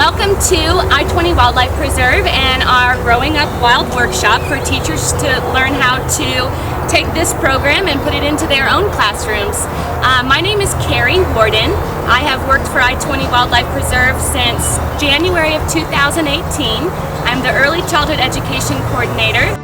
Welcome to I-20 Wildlife Preserve and our Growing Up Wild workshop for teachers to learn how to take this program and put it into their own classrooms. My name is Kari. I have worked for I-20 Wildlife Preserve since January of 2018. I'm the Early Childhood Education Coordinator.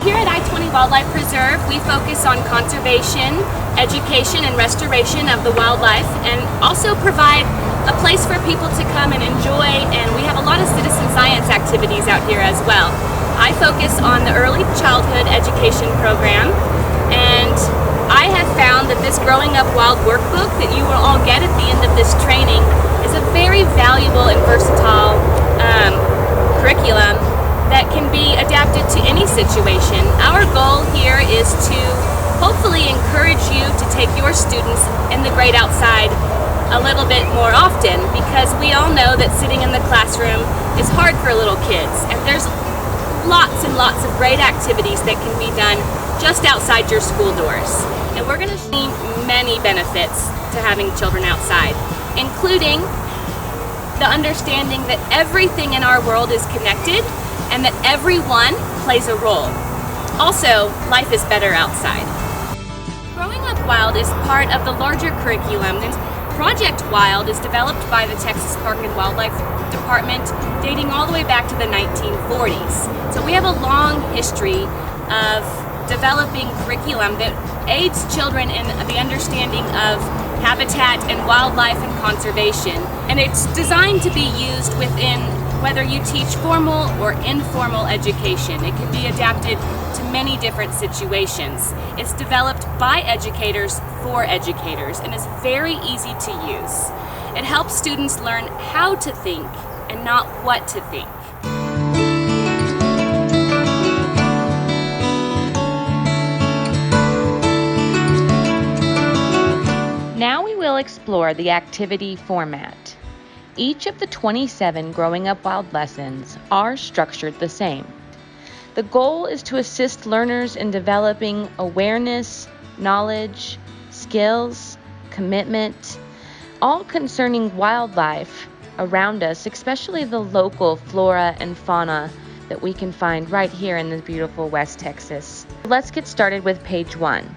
Here at I-20 Wildlife Preserve, we focus on conservation, education, and restoration of the wildlife, and also provide a place for people to come and enjoy, and we have a lot of citizen science activities out here as well. I focus on the Early Childhood Education program, and I have found that this Growing Up Wild workbook that you will all get at the end of this training is a very valuable and versatile curriculum that can be adapted to any situation. Our goal here is to hopefully encourage you to take your students in the great outside a little bit more often, because we all know that sitting in the classroom is hard for little kids, and there's lots and lots of great activities that can be done just outside your school doors. And we're going to see many benefits to having children outside, including the understanding that everything in our world is connected and that everyone plays a role. Also, life is better outside. Growing Up Wild is part of the larger curriculum. Project Wild is developed by the Texas Park and Wildlife Department dating all the way back to the 1940s. So we have a long history of developing curriculum that aids children in the understanding of habitat and wildlife and conservation. And it's designed to be used within whether you teach formal or informal education. It can be adapted to many different situations. It's developed by educators for educators and is very easy to use. It helps students learn how to think and not what to think. Now we will explore the activity format. Each of the 27 Growing Up Wild lessons are structured the same. The goal is to assist learners in developing awareness, knowledge, skills, commitment, all concerning wildlife around us, especially the local flora and fauna that we can find right here in this beautiful West Texas. Let's get started with page 1.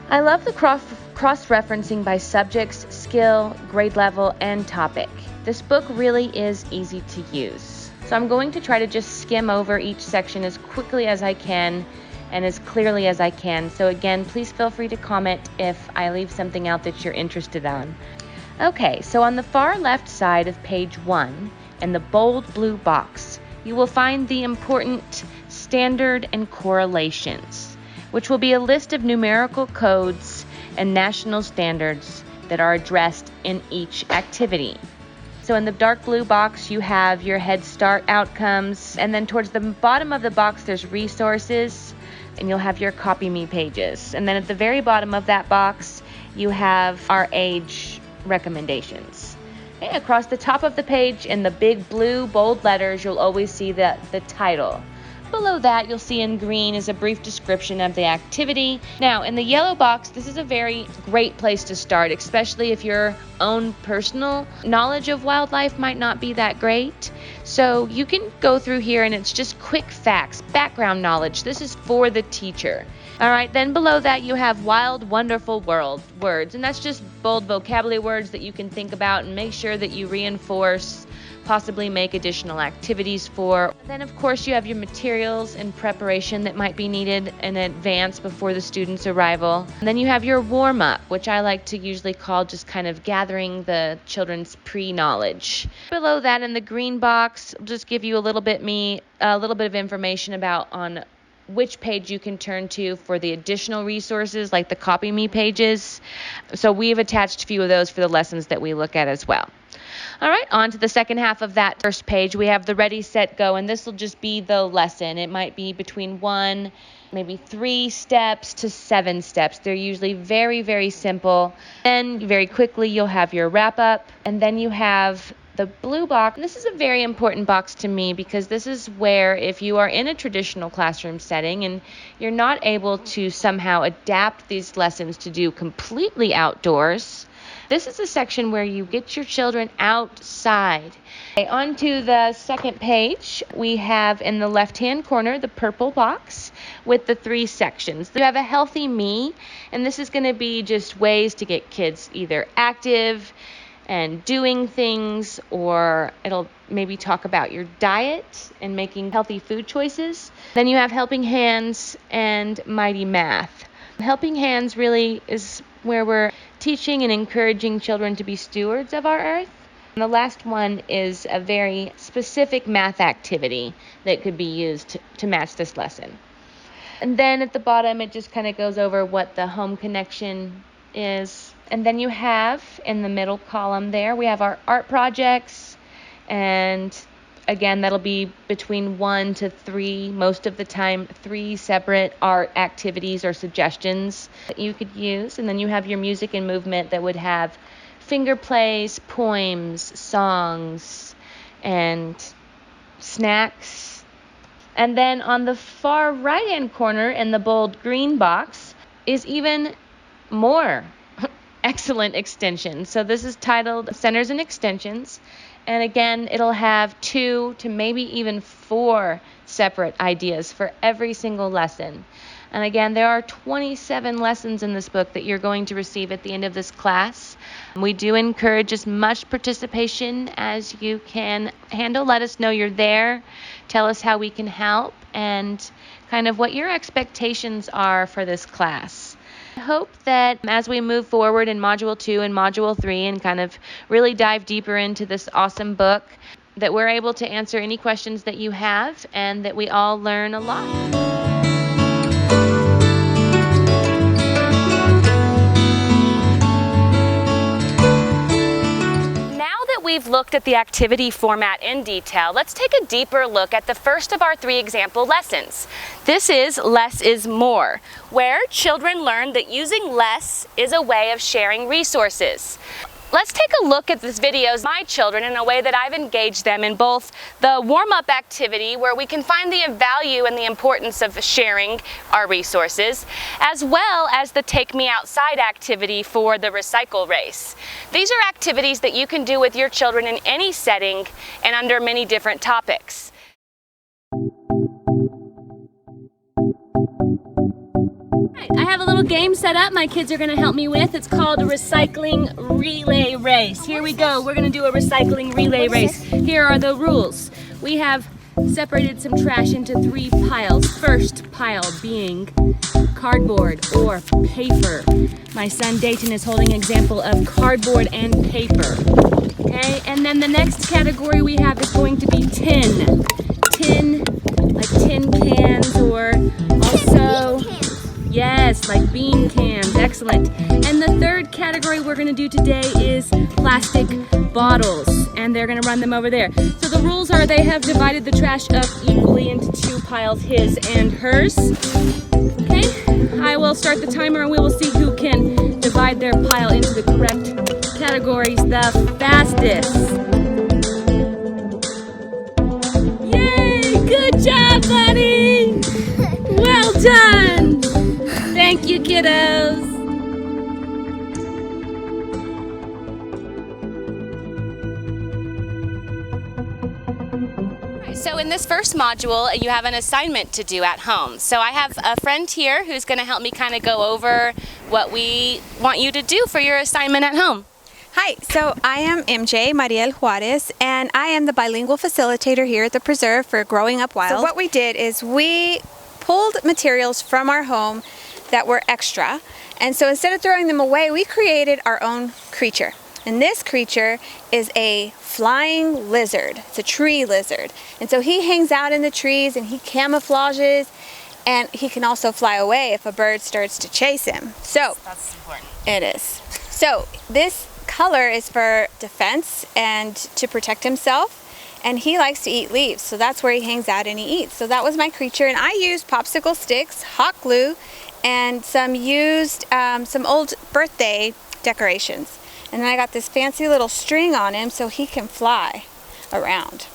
I love the cross-referencing by subjects, skill, grade level, and topic. This book really is easy to use. So I'm going to try to just skim over each section as quickly as I can and as clearly as I can. So again, please feel free to comment if I leave something out that you're interested on. Okay, so on the far left side of page 1, in the bold blue box, you will find the important standard and correlations, which will be a list of numerical codes and national standards that are addressed in each activity. So in the dark blue box, you have your Head Start outcomes, and then towards the bottom of the box, there's resources, and you'll have your Copy Me pages. And then at the very bottom of that box, you have our age recommendations. Okay, across the top of the page, in the big blue bold letters, you'll always see the title. Below that, you'll see in green is a brief description of the activity. Now, in the yellow box, this is a very great place to start, especially if your own personal knowledge of wildlife might not be that great. So you can go through here and it's just quick facts, background knowledge. This is for the teacher. All right, then below that you have wild, wonderful world words, and that's just bold vocabulary words that you can think about and make sure that you reinforce, possibly make additional activities for. Then of course you have your materials and preparation that might be needed in advance before the student's arrival. And then you have your warm-up, which I like to usually call just kind of gathering the children's pre-knowledge. Below that in the green box, I'll just give you a little bit of information about on which page you can turn to for the additional resources like the Copy Me pages. So we've attached a few of those for the lessons that we look at as well. All right, on to the second half of that first page. We have the Ready, Set, Go, and this will just be the lesson. It might be between 1, maybe 3 steps to 7 steps. They're usually very, very simple. Then very quickly you'll have your wrap up, and then you have the blue box. This is a very important box to me because this is where if you are in a traditional classroom setting and you're not able to somehow adapt these lessons to do completely outdoors, This is a section where you get your children outside. Okay, on to the second page, we have in the left-hand corner the purple box with the 3 sections. You have a healthy me, and this is going to be just ways to get kids either active and doing things, or it'll maybe talk about your diet and making healthy food choices. Then you have Helping Hands and Mighty Math. Helping Hands really is where we're teaching and encouraging children to be stewards of our earth. And the last one is a very specific math activity that could be used to match this lesson. And then at the bottom, it just kind of goes over what the home connection is. And then you have, in the middle column there, we have our art projects. And again, that'll be between 1 to 3, most of the time, 3 separate art activities or suggestions that you could use. And then you have your music and movement that would have finger plays, poems, songs, and snacks. And then on the far right-hand corner in the bold green box is even more excellent extensions. So this is titled Centers and Extensions. And again, it'll have 2 to maybe even 4 separate ideas for every single lesson. And again, there are 27 lessons in this book that you're going to receive at the end of this class. We do encourage as much participation as you can handle. Let us know you're there. Tell us how we can help and kind of what your expectations are for this class. I hope that as we move forward in Module 2 and Module 3 and kind of really dive deeper into this awesome book, that we're able to answer any questions that you have and that we all learn a lot. We've looked at the activity format in detail. Let's take a deeper look at the first of our 3 example lessons. This is Less is More, where children learn that using less is a way of sharing resources. Let's take a look at this video of my children in a way that I've engaged them in both the warm-up activity, where we can find the value and the importance of sharing our resources, as well as the Take Me Outside activity for the recycle race. These are activities that you can do with your children in any setting and under many different topics. I have a little game set up my kids are going to help me with. It's called a recycling relay race. Here we go. We're going to do a recycling relay race. Here are the rules. We have separated some trash into 3 piles. First pile being cardboard or paper. My son Dayton is holding an example of cardboard and paper. Okay, and then the next category we have is going to be tin. Tin, like tin cans, or also... Yes, like bean cans. Excellent. And the third category we're going to do today is plastic bottles. And they're going to run them over there. So the rules are they have divided the trash up equally into 2 piles, his and hers. Okay, I will start the timer and we will see who can divide their pile into the correct categories the fastest. Yay! Good job, buddy! Well done! Thank you, kiddos. So in this first module, you have an assignment to do at home. So I have a friend here who's going to help me kind of go over what we want you to do for your assignment at home. Hi, so I am MJ Mariel Juarez, and I am the bilingual facilitator here at the Preserve for Growing Up Wild. So what we did is we pulled materials from our home that were extra, and so instead of throwing them away, we created our own creature. And this creature is a flying lizard. It's a tree lizard. And so he hangs out in the trees and he camouflages, and he can also fly away if a bird starts to chase him. So that's important. It is. So this color is for defense and to protect himself. And he likes to eat leaves, so that's where he hangs out and he eats. So that was my creature, and I used popsicle sticks, hot glue, and some old birthday decorations. And then I got this fancy little string on him so he can fly around.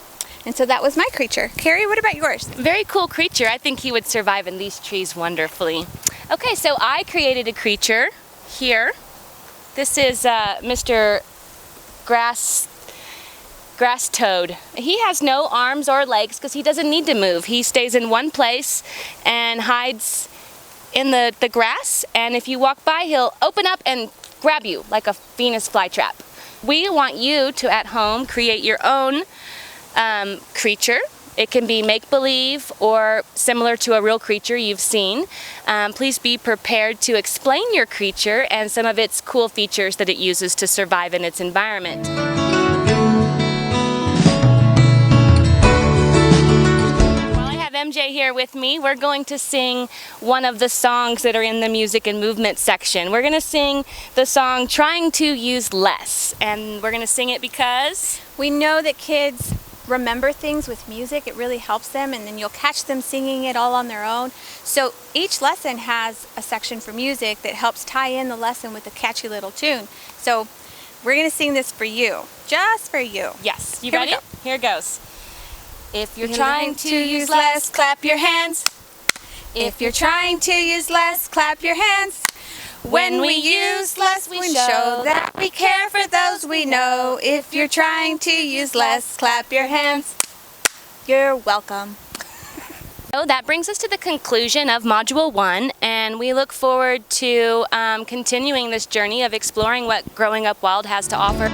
And so that was my creature. Kari, what about yours? Very cool creature. I think he would survive in these trees wonderfully. Okay, so I created a creature here. This is Mr. Grass toad. He has no arms or legs because he doesn't need to move. He stays in one place and hides in the grass, and if you walk by, he'll open up and grab you like a Venus flytrap. We want you to, at home, create your own creature. It can be make-believe or similar to a real creature you've seen. Please be prepared to explain your creature and some of its cool features that it uses to survive in its environment. MJ here with me. We're going to sing one of the songs that are in the music and movement section. We're going to sing the song Trying to Use Less, and we're going to sing it because we know that kids remember things with music. It really helps them, and then you'll catch them singing it all on their own. So each lesson has a section for music that helps tie in the lesson with a catchy little tune. So we're going to sing this for you, just for you. Yes, you ready? Here it goes. If you're trying to use less, clap your hands. If you're trying to use less, clap your hands. When we use less, we show that we care for those we know. If you're trying to use less, clap your hands. You're welcome. So that brings us to the conclusion of Module 1, and we look forward to continuing this journey of exploring what Growing Up Wild has to offer.